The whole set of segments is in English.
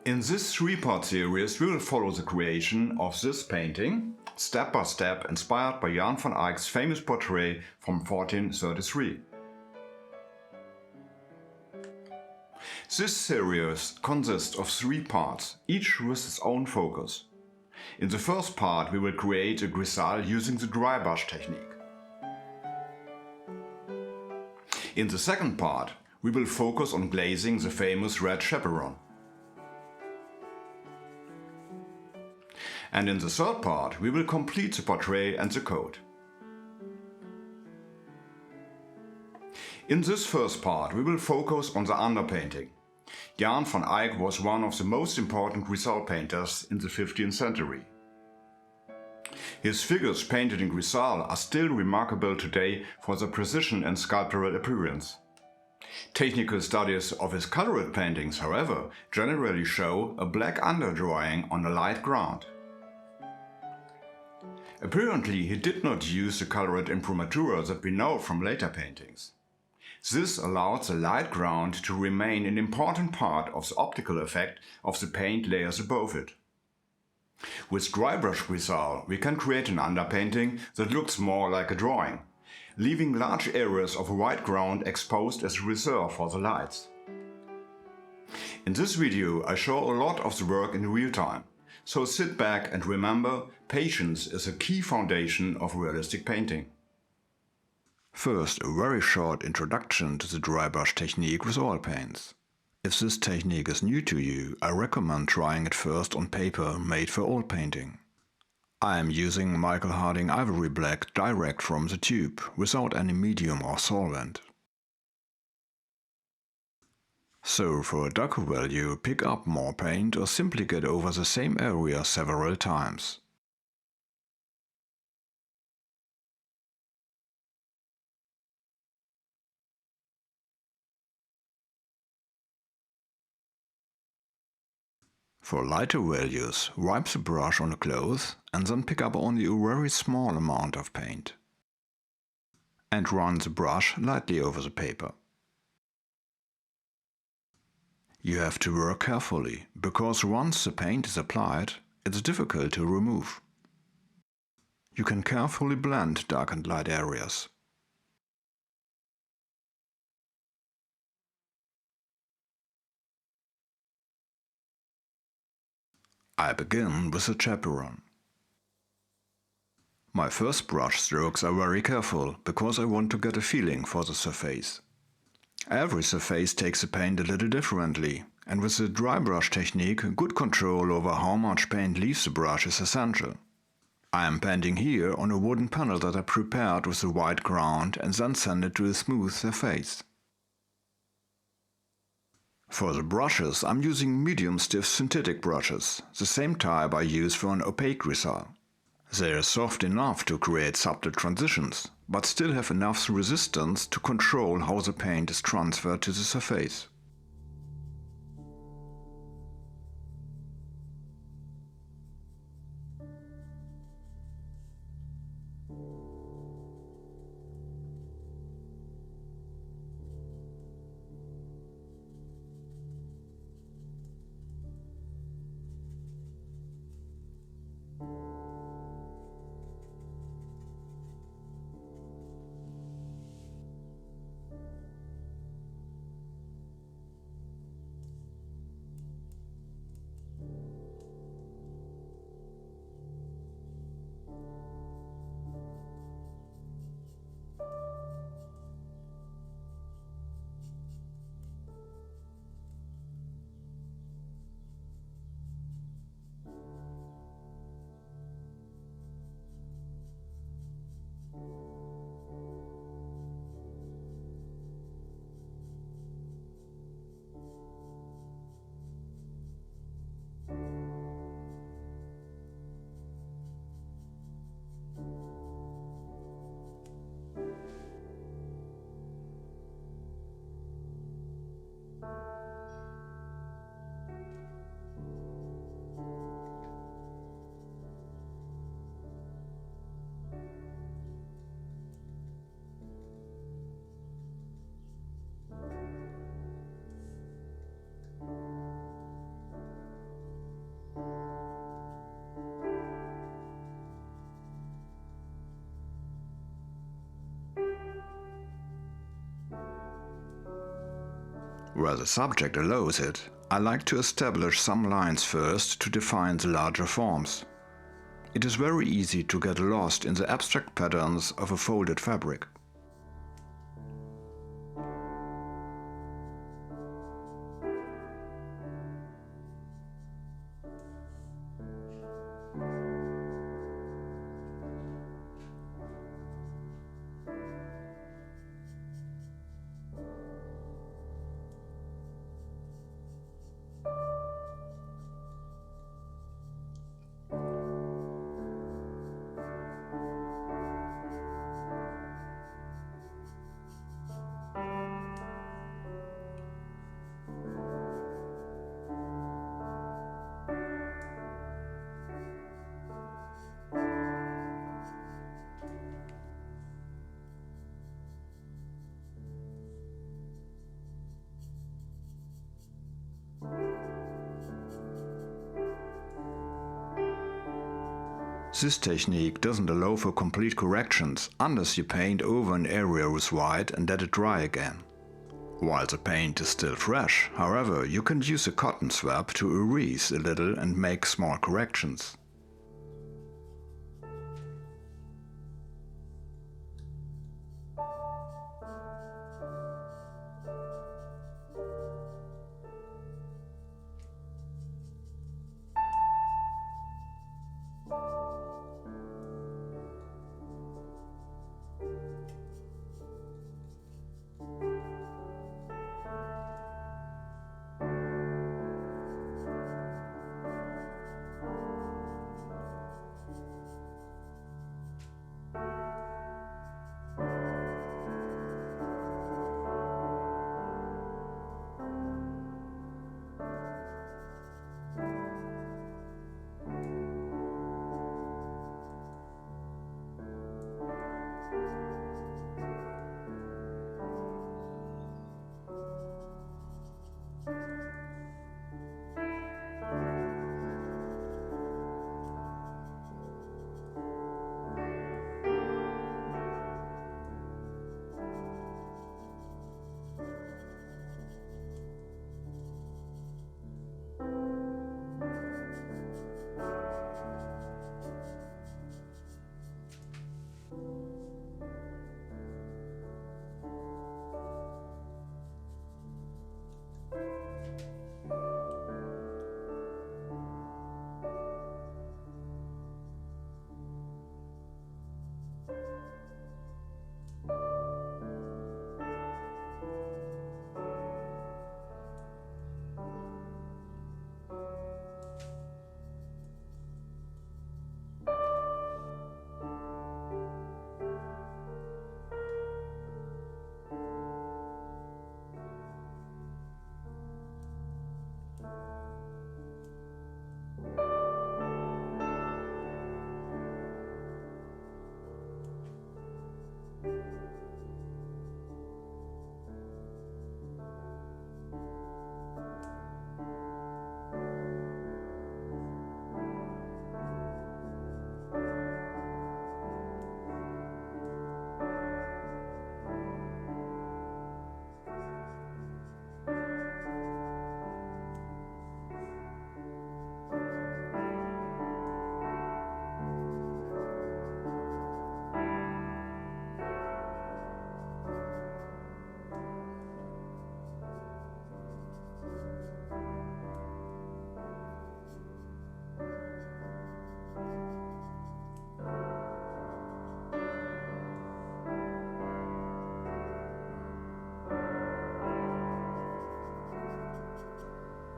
In this three-part series we will follow the creation of this painting, step by step, inspired by Jan van Eyck's famous portrait from 1433. This series consists of three parts, each with its own focus. In the first part we will create a Grisaille using the dry brush technique. In the second part we will focus on glazing the famous red chaperon. And in the third part we will complete the portrait and the coat. In this first part we will focus on the underpainting. Jan van Eyck was one of the most important Grisaille painters in the 15th century. His figures painted in Grisaille are still remarkable today for their precision and sculptural appearance. Technical studies of his colored paintings, however, generally show a black underdrawing on a light ground. Apparently he did not use the colored imprimatur that we know from later paintings. This allowed the light ground to remain an important part of the optical effect of the paint layers above it. With dry brush Grisaille we can create an underpainting that looks more like a drawing, leaving large areas of white ground exposed as a reserve for the lights. In this video I show a lot of the work in real time, so sit back and remember, patience is a key foundation of realistic painting. First, a very short introduction to the dry brush technique with oil paints. If this technique is new to you, I recommend trying it first on paper made for oil painting. I am using Michael Harding Ivory Black direct from the tube, without any medium or solvent. So for a darker value, pick up more paint or simply get over the same area several times. For lighter values, wipe the brush on a cloth and then pick up only a very small amount of paint. And run the brush lightly over the paper. You have to work carefully, because once the paint is applied, it's difficult to remove. You can carefully blend dark and light areas. I begin with the chaperon. My first brush strokes are very careful, because I want to get a feeling for the surface. Every surface takes the paint a little differently, and with the dry brush technique, good control over how much paint leaves the brush is essential. I am painting here on a wooden panel that I prepared with a white ground and then sanded to a smooth surface. For the brushes I'm using medium stiff synthetic brushes, the same type I use for an opaque Grisaille. They are soft enough to create subtle transitions, but still have enough resistance to control how the paint is transferred to the surface. Where the subject allows it, I like to establish some lines first to define the larger forms. It is very easy to get lost in the abstract patterns of a folded fabric. This technique doesn't allow for complete corrections unless you paint over an area with white and let it dry again. While the paint is still fresh, however, you can use a cotton swab to erase a little and make small corrections.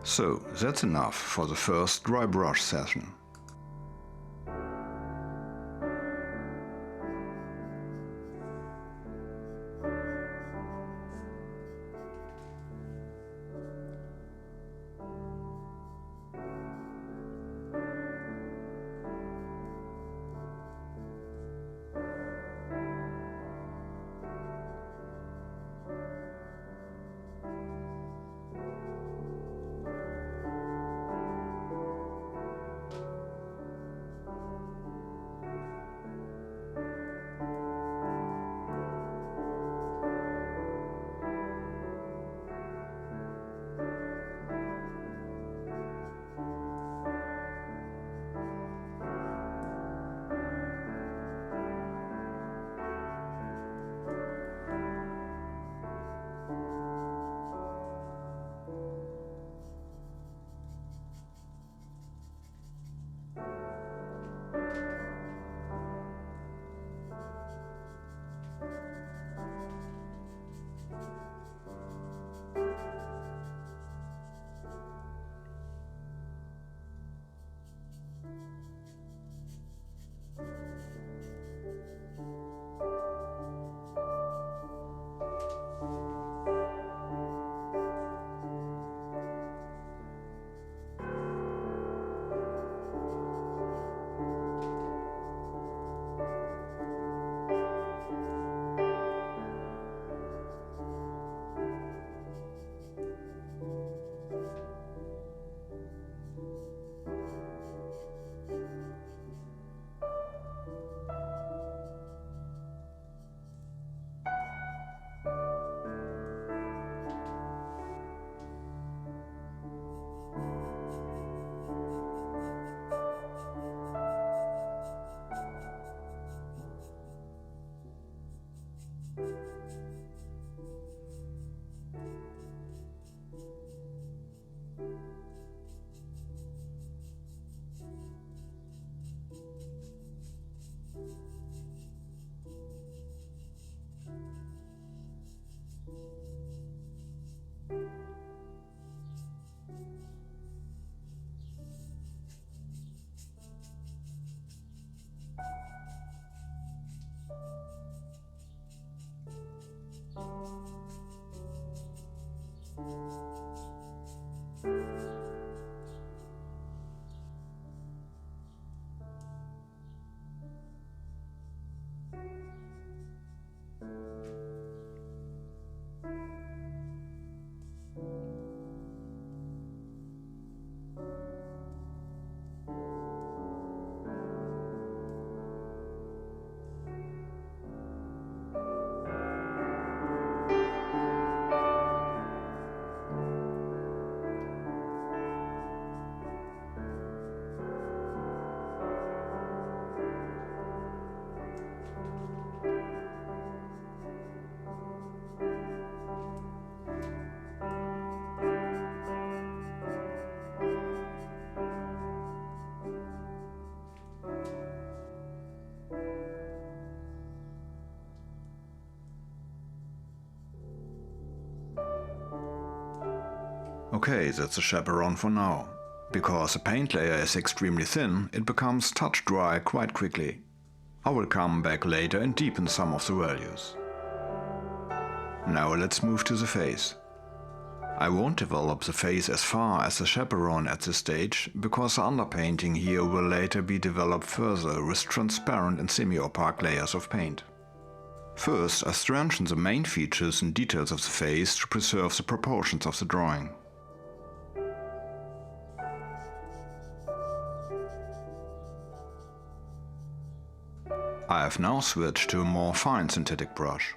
So that's enough for the first dry brush session. okay, that's a chaperon for now. Because the paint layer is extremely thin, it becomes touch dry quite quickly. I will come back later and deepen some of the values. Now let's move to the face. I won't develop the face as far as the chaperon at this stage, because the underpainting here will later be developed further with transparent and semi-opaque layers of paint. First, I strengthen the main features and details of the face to preserve the proportions of the drawing. I have now switched to a more fine synthetic brush.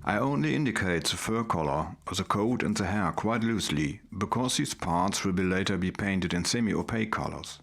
I only indicate the fur color, the coat and the hair quite loosely, because these parts will later be painted in semi-opaque colors.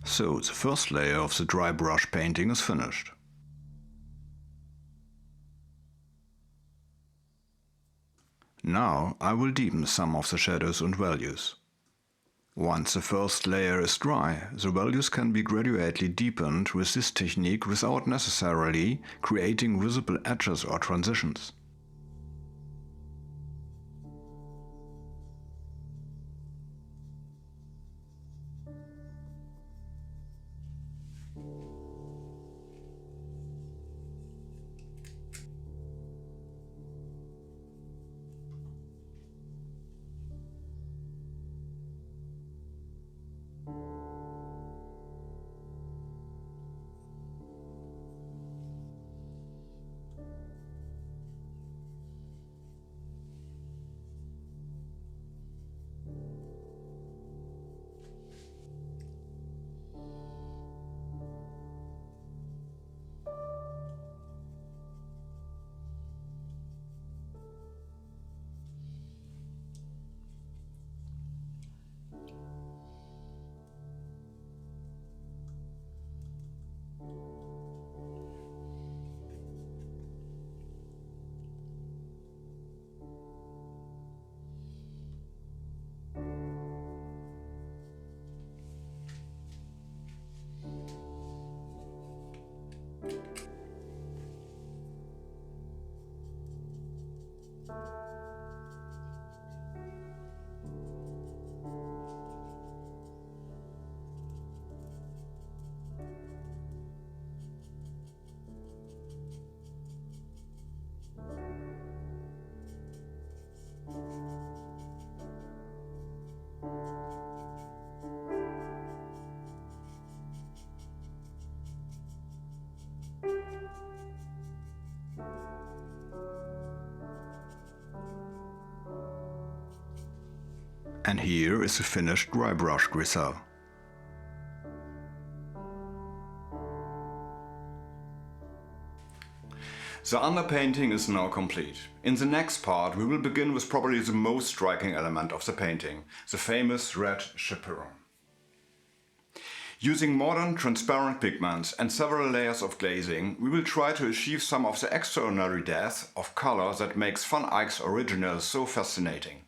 So, the first layer of the dry brush painting is finished. Now I will deepen some of the shadows and values. Once the first layer is dry, the values can be gradually deepened with this technique without necessarily creating visible edges or transitions. And here is the finished dry brush Grisaille. The underpainting is now complete. In the next part we will begin with probably the most striking element of the painting, the famous red chaperon. Using modern transparent pigments and several layers of glazing, we will try to achieve some of the extraordinary depth of color that makes Van Eyck's original so fascinating.